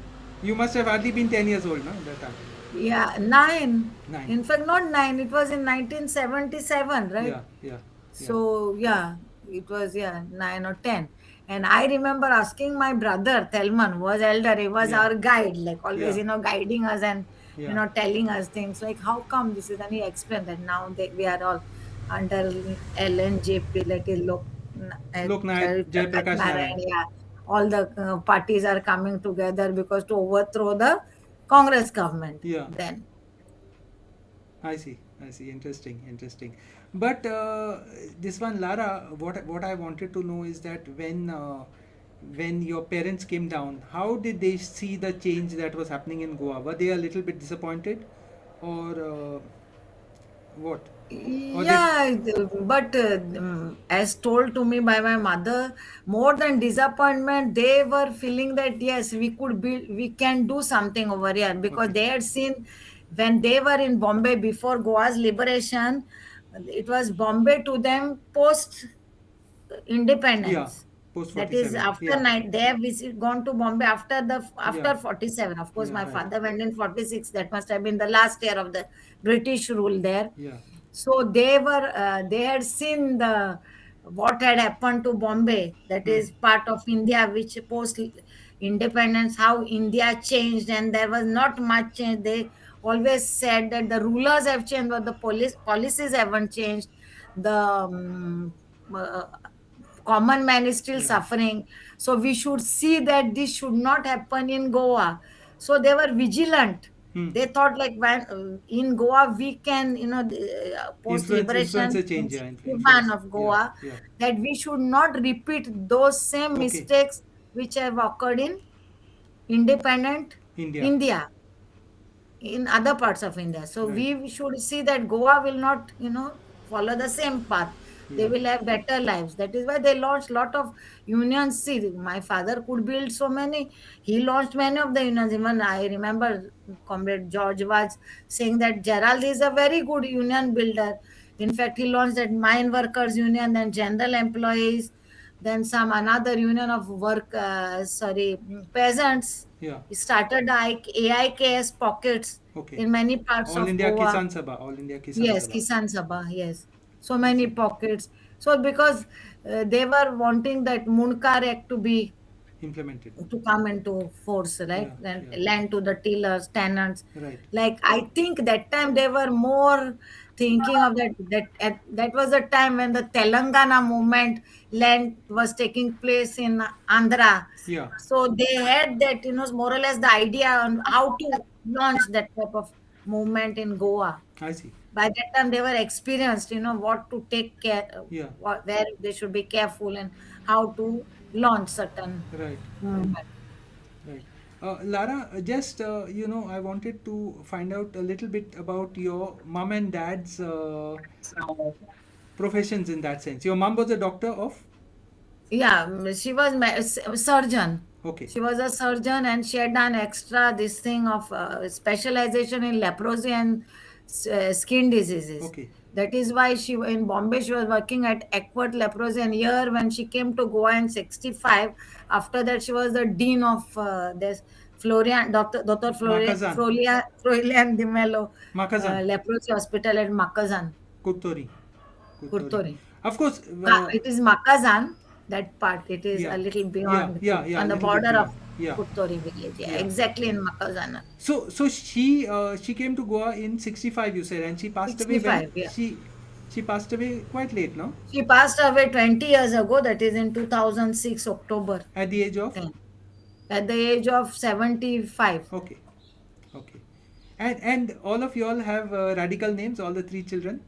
You must have hardly been 10 years old, no, at that time. Yeah, nine. 9. In fact, not nine. It was in 1977, right? Yeah, yeah, yeah, So yeah, it was, yeah, 9 or 10. And I remember asking my brother Thelman, who was elder, he was yeah, our guide, like always, yeah, guiding us and yeah. telling us things like how come this is. And he explained that now we are all under LNJP, that is Lok Nayak, Prakat Jayaprakash Narayan. Narayan. Yeah, all the parties are coming together because to overthrow the Congress government. Yeah, Then I see. I see. Interesting. Interesting. But this one, Lara, what I wanted to know is that when your parents came down, how did they see the change that was happening in Goa? Were they a little bit disappointed, or what? Or they? yeah, but as told to me by my mother, more than disappointment, they were feeling that yes, we can do something over here, because Okay. they had seen when they were in Bombay before Goa's liberation, it was Bombay to them post Yeah. independence. Post That is 47. after Yeah. night they have gone to Bombay Yeah. after 47. Of course, Yeah. my Right. father went in 46. That must have been the last year of the British rule there. Yeah. So they had seen the what had happened to Bombay, that Hmm. is part of India, which post independence, how India changed, and there was not much change. They always said that the rulers have changed, but the policies haven't changed. The common man is still Yeah. suffering. So we should see that this should not happen in Goa. So they were vigilant. Hmm. They thought like when in Goa we can, post Influence liberation a change. Yeah. plan Influence. of Yeah. Goa, Yeah. that we should not repeat those same Okay. mistakes which have occurred in independent India. India, in other parts of India. So Right. we should see that Goa will not, follow the same path. They Yeah. will have better lives. That is why they launched lot of unions. See, my father could build so many. He launched many of the unions. Even I remember Comrade George was saying that Gerald is a very good union builder. In fact, he launched that mine workers union, then general employees, then some another union of peasants. Yeah. He started AIKS pockets Okay. in many parts All of India Goa. Kisan Sabha. All India Kisan Yes, Sabha. Kisan Sabha. Yes, so I many see. pockets. So because they were wanting that Munkar Act to be Implemented. to come into force, right? Yeah. And Yeah. land to the tillers, tenants. Right. Like I think that time they were more thinking of that. That was the time when the Telangana movement land was taking place in Andhra. Yeah. So they had that, more or less the idea on how to launch that type of movement in Goa. I see. By that time they were experienced, what to take care, Yeah. where they should be careful and how to launch certain Right. movement. Right. Lara, just I wanted to find out a little bit about your mom and dad's professions in that sense. Your mom was a doctor of. Yeah, she was surgeon. Okay. She was a surgeon, and she had done extra this thing of specialization in leprosy and skin diseases. Okay. That is why she in Bombay she was working at Eckford Leprosy. And here, when she came to Goa in '65, after that she was the dean of this Florian Dr. Makazan. Florian Di Mello Makazan. Leprosy Hospital at Makazan, Kuttori. Kuttori. Kurtori. Of course. It is Makazan, that part. It is Yeah. a little Yeah. beyond, Yeah. Yeah. A on the little bit border of beyond. Yeah. Puttori village. Yeah, Yeah. exactly in Makazana. So she came to Goa in '65, you said, and she passed away when 65, yeah. she passed away quite late, no? She passed away 20 years ago, that is in 2006, October At the age of. 10, at the age of 75. Okay. Okay. And all of you all have radical names, all the three children.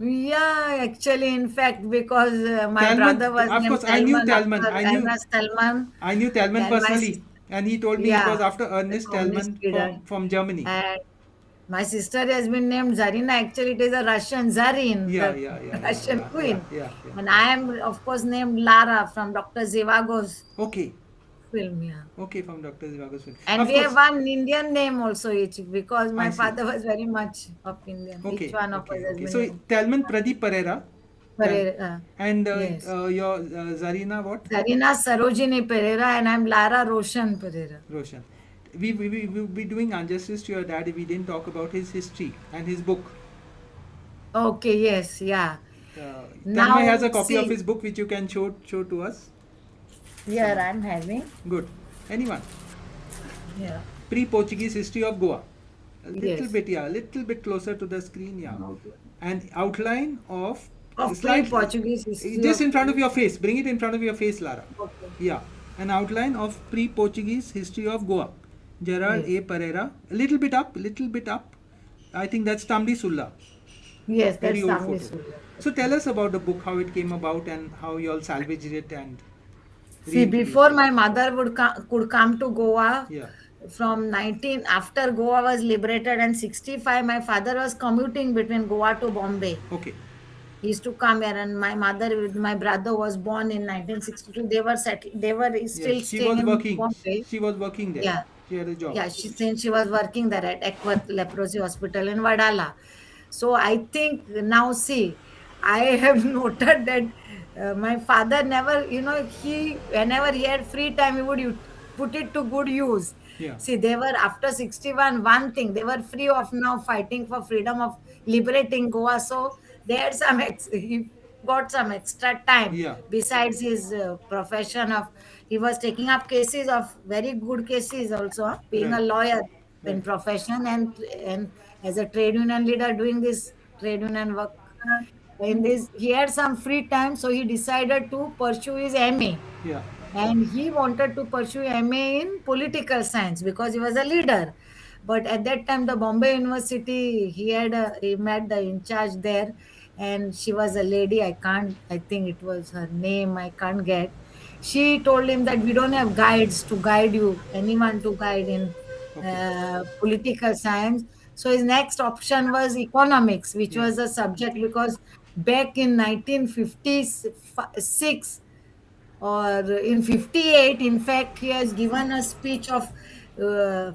Yeah, actually, in fact, because my Talman, brother was of named course, I knew Talman Talman. after Ernest Talman. I knew Talman Then my personally, and he told me it was yeah, after the Ernest communist Talman leader. from Germany. And my sister has been named Zarina. Actually, it is a Russian Zarin, Yeah, the yeah, yeah, Russian yeah, queen. yeah. And I am, of course, named Lara from Dr. Zivago's Okay, film. Yeah. okay, from Dr. Zivaga's film. And Of we have course, one Indian name also each, because I my see. father was very much of Indian. Okay, Each one of okay, us has okay. been So named Talman Pradeep Pereira, Pereira. and Yes. your Zarina what? Zarina Sarojini Pereira, and I'm Lara Roshan Pereira. Roshan. We will be doing injustice to your dad if we didn't talk about his history and his book. Okay, yes, yeah. Tanmay has Now, a copy of see, his book which you can show to us. here I'm having. Good. Anyone? Yeah. Pre-Portuguese history of Goa. A little Yes. bit, yeah, a little bit closer to the screen, yeah. And outline of Of slightly pre-Portuguese history just of. in front of your face. Bring it in front of your face, Lara. Okay. Yeah, an outline of pre-Portuguese history of Goa. Gerald Yes. A. Pereira. A little bit up, little bit up. I think that's Tamdi Sulla. Yes, that's Very old Tamil photo. Surya. So tell us about the book, how it came about, and how you all salvaged it and. See, reintroduced before it. my mother could come to Goa, Yeah. from 19 after Goa was liberated, and 65, my father was commuting between Goa to Bombay. Okay. He used to come here, and my mother with my brother was born in 1962. They were settled. They were Yes, still she staying was in working. Bombay. She was working there. Yeah. She had a job. Yeah, since she was working there at Eckworth Leprosy Hospital in Vadala. So I think now, see, I have noted that my father never, whenever he had free time, he would put it to good use. Yeah. See, they were after 61, one thing, they were free of now fighting for freedom of liberating Goa. So they had he got some extra time Yeah. besides his profession of, he was taking up cases of very good cases also, being a Right. lawyer in Right. profession, and as a trade union leader doing this trade union work. In this, he had some free time, so he decided to pursue his MA. Yeah. And he wanted to pursue MA in political science because he was a leader. But at that time, the Bombay University, he met the in charge there, and she was a lady. I think it was her name. I can't get. She told him that we don't have guides to guide you, anyone to guide in Okay. political science. So his next option was economics, which Yeah. was a subject because back in 1956 or in 58, in fact, he has given a speech of uh,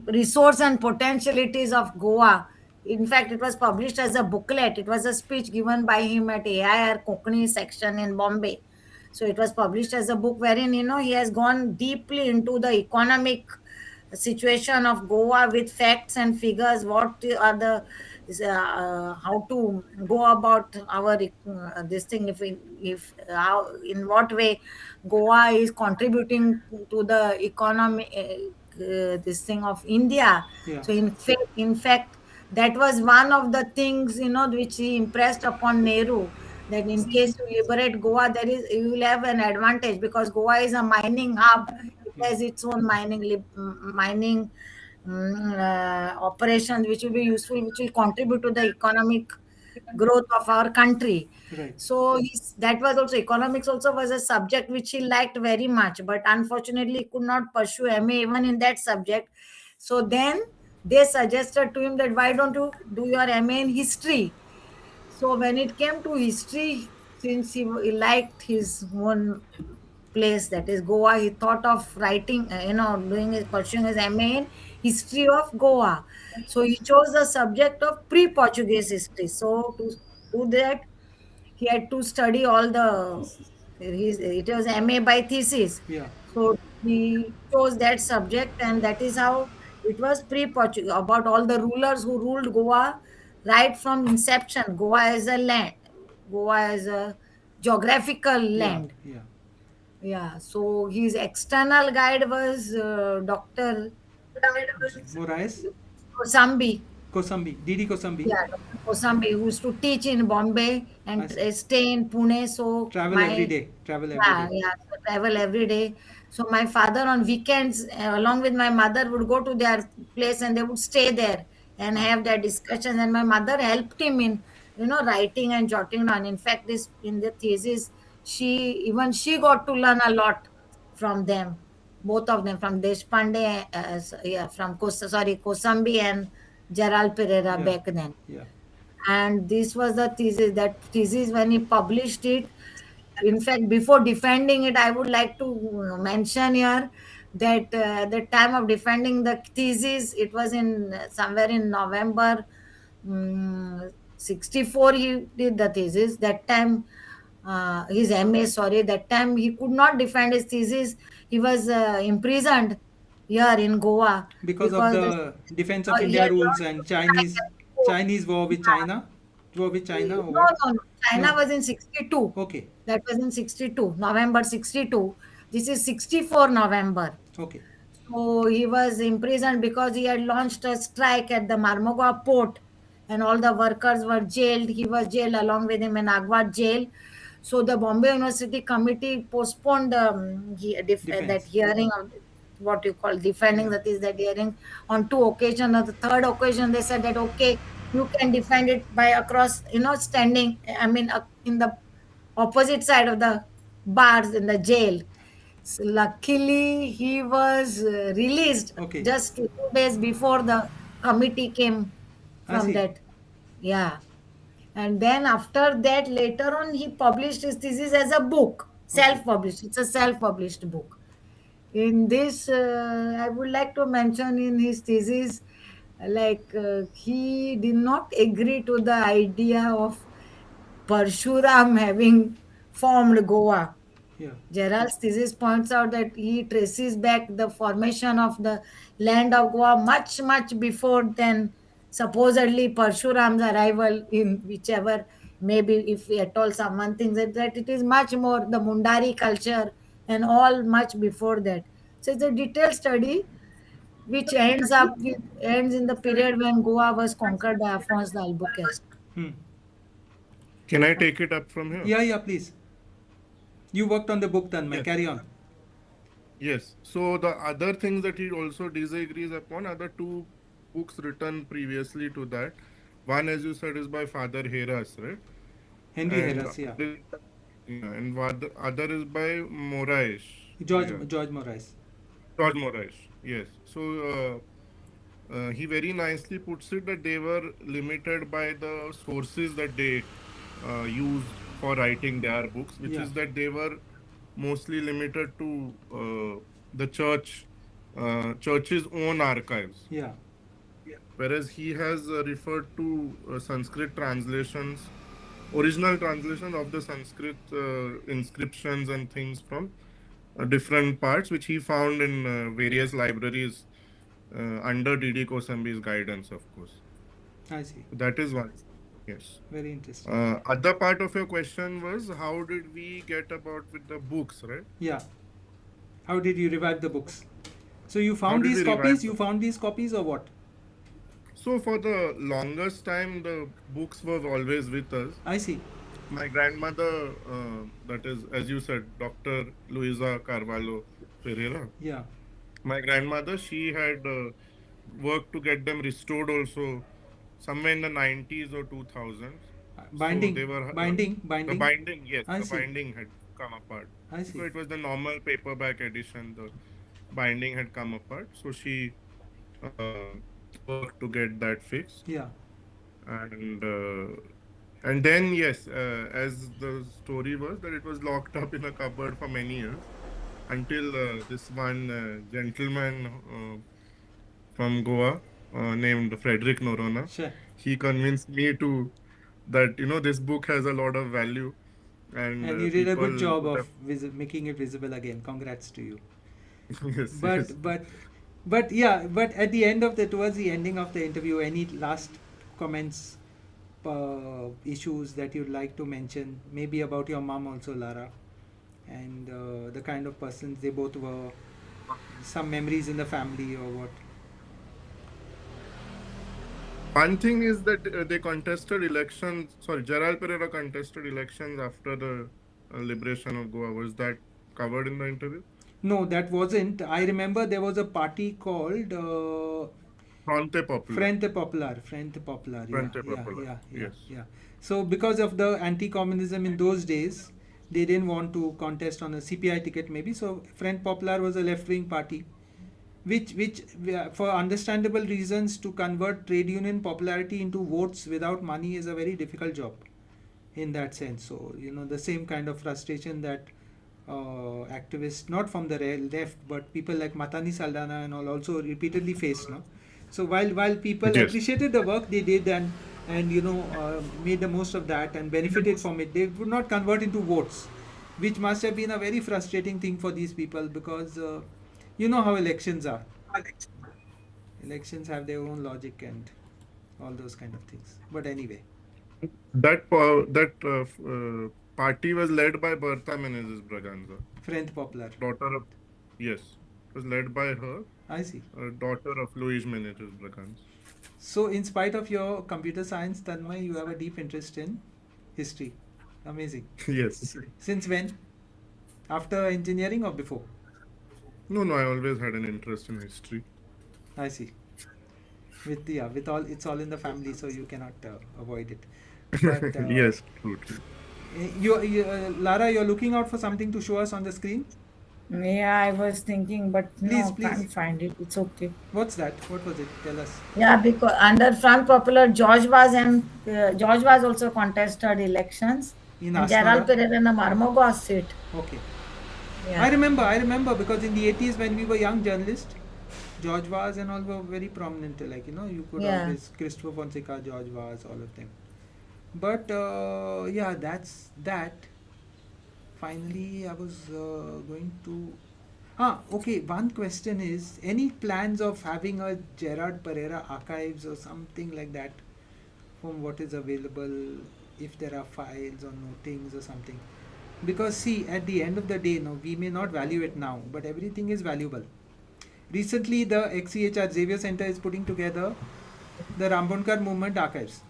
resource and potentialities of Goa. In fact, it was published as a booklet. It was a speech given by him at AIR Konkani section in Bombay. So it was published as a book wherein, he has gone deeply into the economic situation of Goa with facts and figures. What are the how to go about our this thing, if how, in what way Goa is contributing to the economy, this thing of India. Yeah. So in fact, that was one of the things, which he impressed upon Nehru, that in case you liberate Goa, you will have an advantage because Goa is a mining hub. It Yeah. has its own mining operations, which will be useful, which will contribute to the economic growth of our country. Right. So that was also, economics also was a subject which he liked very much, but unfortunately he could not pursue MA even in that subject. So then they suggested to him that why don't you do your MA in history. So when it came to history, since he liked his own place, that is Goa, he thought of writing, pursuing his MA in history of Goa. So he chose the subject of pre-Portuguese history. So to do that, he had to study all it was MA by thesis. Yeah. So he chose that subject, and that is how it was pre-Portuguese, about all the rulers who ruled Goa right from inception. Goa as a geographical Yeah. land. Yeah. Yeah. So his external guide was Dr. Moraes. Kosambi. Kosambi. Didi Kosambi. Yeah, Dr. Kosambi, who used to teach in Bombay I and see. stay in Pune. So Travel every my day. Travel every day. so travel every day. So my father on weekends, along with my mother, would go to their place and they would stay there and Ah. have their discussions. And my mother helped him in, writing and jotting down. In fact, this in the thesis, she got to learn a lot from them, both of them, from Deshpande, from Kosambi and Gerald Pereira Yeah. back then. Yeah. And this was the thesis. That thesis, when he published it, in fact, before defending it, I would like to mention here that the time of defending the thesis, it was in somewhere in November 64. He did the thesis. That time, his MA, sorry, that time he could not defend his thesis. He was imprisoned here in Goa Because of because the Defense of he India had rules lost and his strike Chinese at the court. Chinese war with Yeah. China. War with China or No, what? no, no. China No. was in 62. Okay. That was in 62, November 62. This is 64 November. Okay. So he was imprisoned because he had launched a strike at the Marmugao port and all the workers were jailed. He was jailed along with him in Agwat jail. So the Bombay University committee postponed that Defense. hearing of what you call defending Yeah. that is that hearing on two occasions. On the third occasion, they said that okay, you can defend it by across, standing. I mean, in the opposite side of the bars in the jail. So luckily, he was released Okay. just 2 days before the committee came I from see. that. Yeah. And then after that, later on, he published his thesis as a book, Okay. self-published. It's a self-published book. In this, I would like to mention in his thesis, he did not agree to the idea of Parshuram having formed Goa. Yeah. Gerald's thesis points out that he traces back the formation of the land of Goa much, much before than supposedly Parshuram's arrival in whichever, maybe if at all someone thinks that it is much more the Mundari culture and all much before that. So it's a detailed study which ends in the period when Goa was conquered by Alphonse the Albuquerque. Hmm. Can I take it up from here? Yeah, please. You worked on the book, Tanmay. Yes. Carry on. Yes. So the other things that he also disagrees upon are the two books written previously to that. One, as you said, is by Father Heras, right? Henry And Harris, yeah. and the other is by Moraes. George Yeah. Moraes. George Moraes. Yes. So he very nicely puts it that they were limited by the sources that they used for writing their books, which Yeah. is that they were mostly limited to the church's own archives. Yeah. Whereas he has referred to Sanskrit translations, original translation of the Sanskrit inscriptions and things from different parts, which he found in various libraries under D.D. Kosambi's guidance, of course. I see. That is one. Yes. Very interesting. Other part of your question was how did we get about with the books, right? Yeah. How did you revive the books? So you How found did these we revive copies? them? You found these copies or what? So for the longest time, the books were always with us. I see. My grandmother, that is, as you said, Dr. Luisa Carvalho Pereira. Yeah. My grandmother, she had worked to get them restored also somewhere in the 90s or 2000s. Binding. So they were Binding. the binding, yes, I the see. binding had come apart. I So see. it was the normal paperback edition. The binding had come apart. So she uh, worked to get that fixed. Yeah. And then yes, as the story was that it was locked up in a cupboard for many years until this one gentleman from Goa named Frederick Norona, Sure. he convinced me to that this book has a lot of value and And you did a good people job would of have making it visible again. Congrats to you. yes, But yes. but yeah. But at the end of towards the ending of the interview, any last comments, issues that you'd like to mention? Maybe about your mom also, Lara, and the kind of persons they both were. Some memories in the family or what? One thing is that they contested elections. Sorry, Gerald Pereira contested elections after the liberation of Goa. Was that covered in the interview? No, that wasn't. I remember there was a party called Fronte Popular. Frente Popular. Frente Popular. Yeah, Frente Popular. Yes. yeah. So because of the anti-communism in those days, they didn't want to contest on a CPI ticket maybe. So Frente Popular was a left-wing party, which for understandable reasons, to convert trade union popularity into votes without money is a very difficult job in that sense. So the same kind of frustration that activists not from the left but people like Matani Saldana and all also repeatedly faced. No, so while people Yes. appreciated the work they did and made the most of that and benefited from it, they would not convert into votes, which must have been a very frustrating thing for these people because you know how elections are. Elections have their own logic and all those kind of things. But anyway, That party was led by Bertha Menezes Braganza, Frente Popular. daughter of yes, it was led by her, I see. daughter of Luis Menezes Braganza. So, in spite of your computer science, Tanmay, you have a deep interest in history. Amazing. Yes. Since when? After engineering or before? No, I always had an interest in history. I see. With all, it's all in the family, so you cannot avoid it. But Yes, true. Lara, you're looking out for something to show us on the screen. Yeah, I was thinking, but Please, no, please. can't find it. It's okay. What's that? What was it? Tell us. Yeah, because under Front Popular, George was also contested elections. In And Gerald Asmara? Pereira in the Marmogua seat. Okay. Yeah. I remember because in the 80s when we were young journalists, George Vaz and all were very prominent. Like, you could Yeah. always, Christopher Fonseca, George Vaz, all of them. But yeah, that's that. Finally, I was going to. Okay. One question is: any plans of having a Gerard Pereira archives or something like that, from what is available, if there are files or notings or something? Because see, at the end of the day, no, we may not value it now, but everything is valuable. Recently, the XCHR Xavier Center is putting together the Rambonkar movement archives.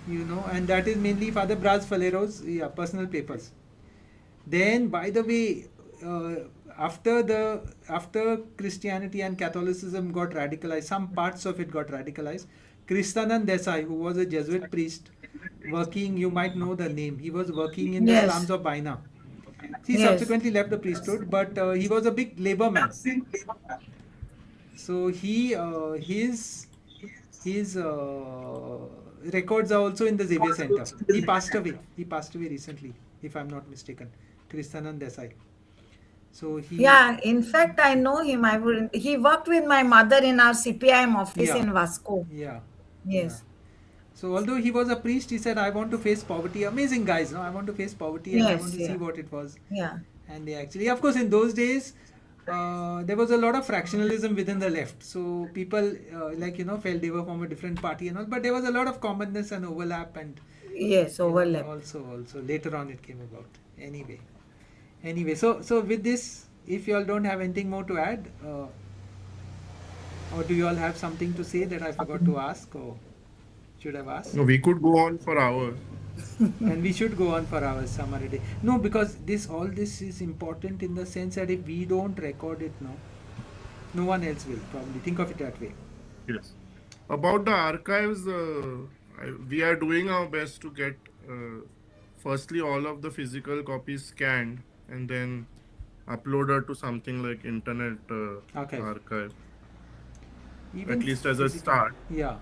you know, and that is mainly Father Braz Falero's personal papers. Then, by the way, after Christianity and Catholicism got radicalized, some parts of it got radicalized. Kristanand Desai, who was a Jesuit priest working, you might know the name. He was working in the Yes. slums of Baina. He Yes. subsequently left the priesthood, but he was a big labor man. So his records are also in the Xavier Center. He passed away. He passed away recently, if I'm not mistaken. Kristanand Desai. So he. Yeah, in fact, I know him. He worked with my mother in our CPIM office Yeah. in Vasco. Yeah. Yes. So although he was a priest, he said, "I want to face poverty." Amazing guys, no? I want to face poverty and I Yes, want to yeah. see what it was. Yeah. And they actually, of course, in those days, there was a lot of fractionalism within the left. So people, felt they were from a different party and all. But there was a lot of commonness and overlap, and Yes, you know, overlap. also later on it came about. Anyway, so with this, if you all don't have anything more to add, or do you all have something to say that I forgot to ask, or should have asked? No, we could go on for hours. And we should go on for hours some other day. No, because all this is important in the sense that if we don't record it now, no one else will probably. Think of it that way. Yes. About the archives, we are doing our best to get firstly all of the physical copies scanned and then uploaded to something like internet archive, Even at least as a physical- start. Yeah.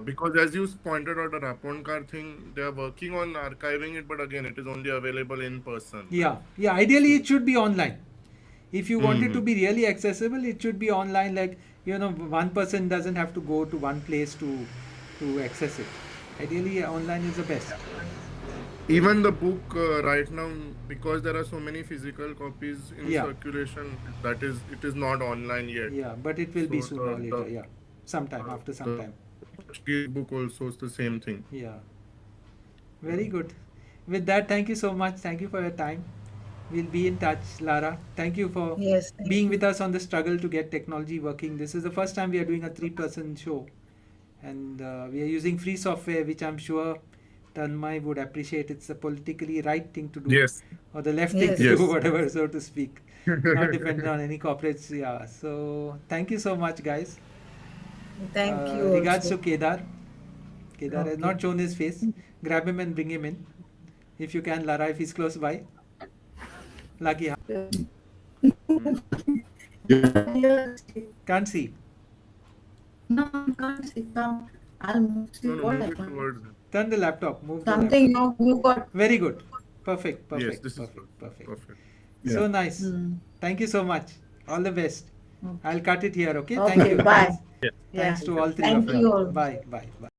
Because as you pointed out, the Raponkar thing, they are working on archiving it, but again, it is only available in person. Yeah. Ideally, it should be online. If you want it to Mhm. be really accessible, it should be online. Like, one person doesn't have to go to one place to access it. Ideally, online is the best. Even the book right now, because there are so many physical copies in Yeah. circulation, it is not online yet. Yeah, but it will be So sooner or the- later. Yeah, sometime after some the time. Portuguese book also is the same thing. Yeah. Very good. With that, thank you so much. Thank you for your time. We'll be in touch, Lara. Thank you for Yes. Thank being you. with us on the struggle to get technology working. This is the first time we are doing a 3-person show, and we are using free software, which I'm sure Tanmay would appreciate. It's the politically right thing to do, Yes. or the left thing Yes. to Yes. do, whatever, so to speak. Not dependent on any corporates. Yeah. So thank you so much, guys. Thank you. Regards also. to Kedar. Kedar has Okay. not shown his face. Grab him and bring him in. If you can, Lara, if he's close by. Lucky. Can't see. No, can't see. Come. I'll move. See No, what move it happened. towards it. Turn the laptop. Move the Something laptop. you got. Very good. Perfect. Yes, this is Perfect. perfect. So nice. Hmm. Thank you so much. All the best. Okay. I'll cut it here, okay? Okay, Thank you. bye. Yes. Thanks to all three Thank of you you. all. Bye.